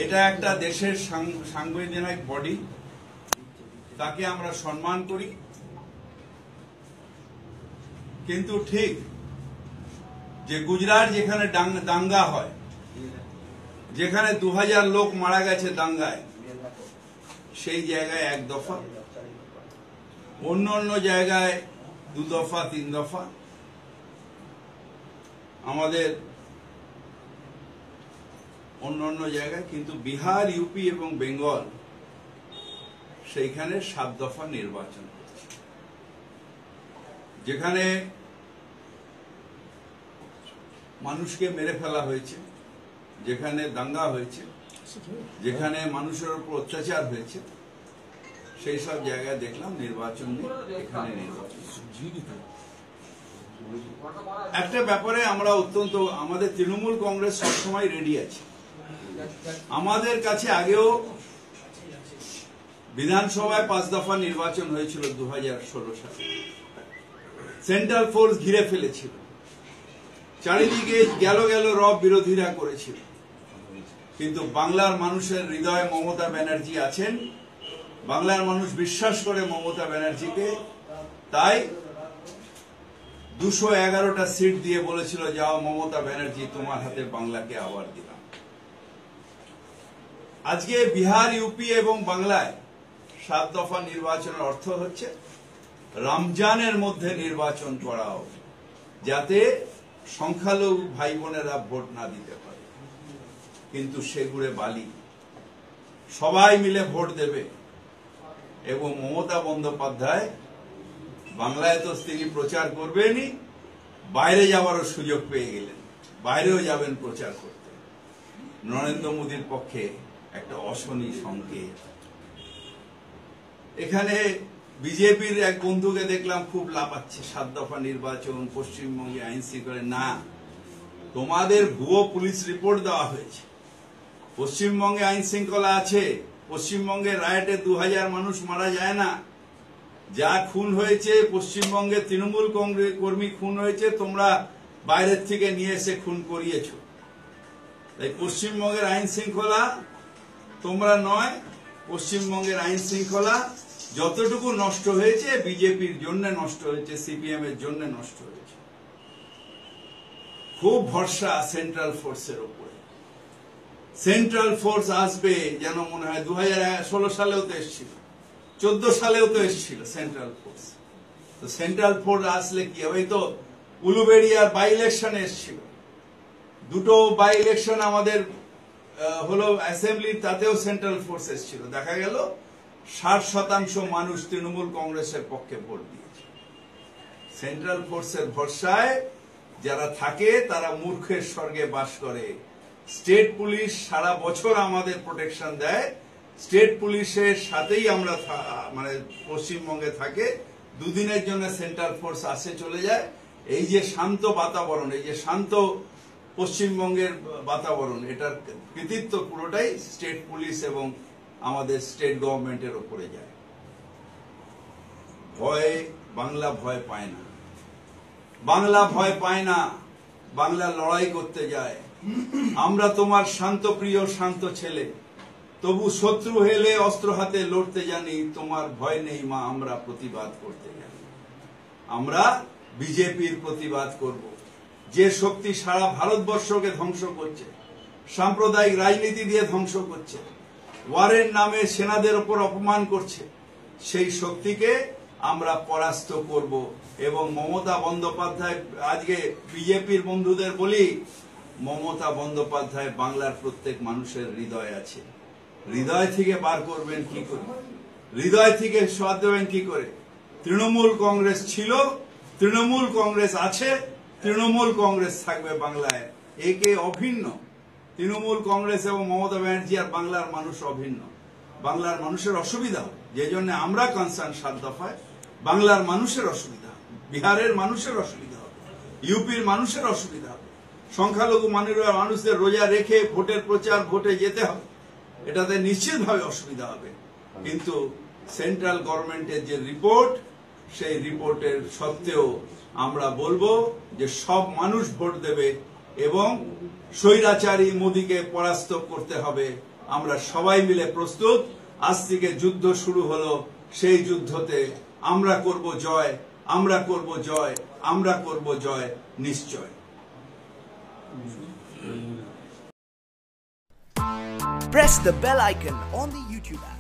এটা একটা দেশের সাংবিধানিক বডি, তাকে আমরা সম্মান করি, কিন্তু ঠিক যে গুজরাট যেখানে দাঙ্গা হয়, যেখানে 2000 লোক মারা গেছে দাঙ্গায়, সেই জায়গায় 1 দফা, অন্য অন্য জায়গায় 2 দফা 3 দফা। আমাদের অন্য অন্য জায়গায়, কিন্তু বিহার, ইউপি এবং বেঙ্গল সেইখানে 7 দফা নির্বাচন হচ্ছে, যেখানে মানুষকে মেরে ফেলা হয়েছে, যেখানে দাঙ্গা হয়েছে, যেখানে মানুষের উপর অত্যাচার হয়েছে, সেই সব জায়গায় দেখলাম নির্বাচন নেই, এখানে নির্বাচন। একটা ব্যাপারে আমরা অত্যন্ত, আমাদের তৃণমূল কংগ্রেস সবসময় রেডি আছে। আমাদের কাছে আগেও বিধানসভায় 5 দফা নির্বাচন হয়েছিল 2016 সালে। সেন্ট্রাল ফোর্স ঘিরে ফেলেছিল, চারিদিকে গেল রব বিরোধীরা করেছিল, কিন্তু বাংলার মানুষের হৃদয়ে মমতা ব্যানার্জি আছেন। বাংলার মানুষ বিশ্বাস করে মমতা ব্যানার্জিকে, তাই 211টা সিট দিয়ে বলেছিল, যাও মমতা ব্যানার্জি, তোমার হাতে বাংলাকে আবার দিলাম। আজকে বিহার, ইউপি এবং বাংলায় 7 দফা নির্বাচনের অর্থ হচ্ছে রমজানের মধ্যে নির্বাচন করাও, যাতে সংখ্যালঘু ভাই বোনেরা ভোট না দিতে পারে। কিন্তু সেগুড়ে বালি, সবাই মিলে ভোট দেবে। এবং মমতা বন্দ্যোপাধ্যায় বাংলায় তো তিনি প্রচার করবেনই, বাইরে যাওয়ারও সুযোগ পেয়ে গেলেন, বাইরেও যাবেন প্রচার করতে। নরেন্দ্র মোদীর পক্ষে একটা অশনি সংকেত। এখানে বিজেপির এক বন্ধুকে দেখলাম খুব লাফাচ্ছে, 7 দফা নির্বাচন, পশ্চিমবঙ্গে আইন শৃঙ্খলা। না, তোমাদের ভুয়ো পুলিশ রিপোর্ট দেওয়া হয়েছে। পশ্চিমবঙ্গে আইন শৃঙ্খলা আছে, পশ্চিমবঙ্গে রায়টে 2000 মানুষ মারা যায় না। যা খুন হয়েছে পশ্চিমবঙ্গে, তৃণমূল কংগ্রেস কর্মী খুন হয়েছে, তোমরা বাইরের থেকে নিয়ে এসে খুন করিয়েছ। তাই পশ্চিমবঙ্গের আইন শৃঙ্খলা তোমরা নয়, পশ্চিমবঙ্গের আইন শৃঙ্খলা যতটুকু নষ্ট হয়েছে বিজেপির জন্য নষ্ট হয়েছে, সিপিএম এর জন্য নষ্ট হয়েছে। খুব ভরসা সেন্ট্রাল ফোর্সের উপরে। সেন্ট্রাল ফোর্স আসবে যেন মনে হয় 2016 সালেও তো এসেছিল, 14 সালেও তো এসেছিল সেন্ট্রাল ফোর্স। তো সেন্ট্রাল ফোর্স আসলে কি হবে? তো উলুবেড়িয়ার বাই ইলেকশন এসেছিল, 2টো বাই ইলেকশন আমাদের হলো অ্যাসেম্বলি, তাতেও সেন্ট্রাল ফোর্স এসেছিল। দেখা গেল 60% মানুষ তৃণমূল কংগ্রেসের পক্ষে ভোট দিয়েছে। সেন্ট্রাল ফোর্সের ভরসায় যারা থাকে তারা মূর্খের স্বর্গে বাস করে। স্টেট পুলিশ সারা বছর আমাদের প্রোটেকশন দেয়, স্টেট পুলিশের সাথেই আমরা মানে পশ্চিমবঙ্গে থাকে। 2 দিনের জন্য সেন্ট্রাল ফোর্স আসে চলে যায়। এই যে শান্ত বাতাবরণ, এই যে শান্ত পশ্চিমবঙ্গের বাতাবরণ, এটার কৃতিত্ব পুরোটাই স্টেট পুলিশ এবং আমাদের স্টেট গভর্নমেন্টের উপরে যায়। ভয়, বাংলা ভয় পায় না, বাংলা ভয় পায় না, বাংলা লড়াই করতে যায়। আমরা তোমার শান্ত প্রিয় শান্ত ছেলে, তবু শত্রু হেলে অস্ত্র হাতে লড়তে জানি। তোমার ভয় নেই মা, আমরা প্রতিবাদ করতে জানি। আমরা বিজেপির প্রতিবাদ করব, যে শক্তি সারা ভারতবর্ষকে ধ্বংস করছে, সাম্প্রদায়িক রাজনীতি দিয়ে ধ্বংস করছে, ওয়ারের নামে সেনাদের উপর অপমান করছে। সেই শক্তিকে আমরা পরাস্ত করব। এবং মমতা বন্দ্যোপাধ্যায়, আজকে বিজেপির বন্ধুদের বলি, মমতা বন্দ্যোপাধ্যায় বাংলার প্রত্যেক মানুষের হৃদয় আছে। হৃদয় থেকে বার করবেন কি করে? হৃদয় থেকে সদ দেবেন কি করে? তৃণমূল কংগ্রেস ছিল, তৃণমূল কংগ্রেস আছে, তৃণমূল কংগ্রেস থাকবে বাংলায়। একে অভিন্ন। তৃণমূল কংগ্রেস এবং মমতা ব্যানার্জি আর বাংলার মানুষ অভিন্ন। বাংলার মানুষের অসুবিধা হবে, যে জন্য আমরা কনসার্ন 7 দফায়। বাংলার মানুষের অসুবিধা হবে, বিহারের মানুষের অসুবিধা হবে, ইউপির মানুষের অসুবিধা হবে। সংখ্যালঘু মানুষদের রোজা রেখে ভোটের প্রচার, ভোটে যেতে হবে, এটাতে নিশ্চিতভাবে অসুবিধা হবে। কিন্তু সেন্ট্রাল গভর্নমেন্টের যে রিপোর্ট, সেই রিপোর্টের সত্ত্বেও আমরা বলবো যে সব মানুষ ভোট দেবে এবং স্বৈরাচারী মোদীকে পরাস্ত করতে হবে। আমরা সবাই মিলে প্রস্তুত। আজ থেকে যুদ্ধ শুরু হলো, সেই যুদ্ধতে আমরা করব জয়, আমরা করব জয়, আমরা করব জয় নিশ্চয়। Press the bell icon on the YouTube app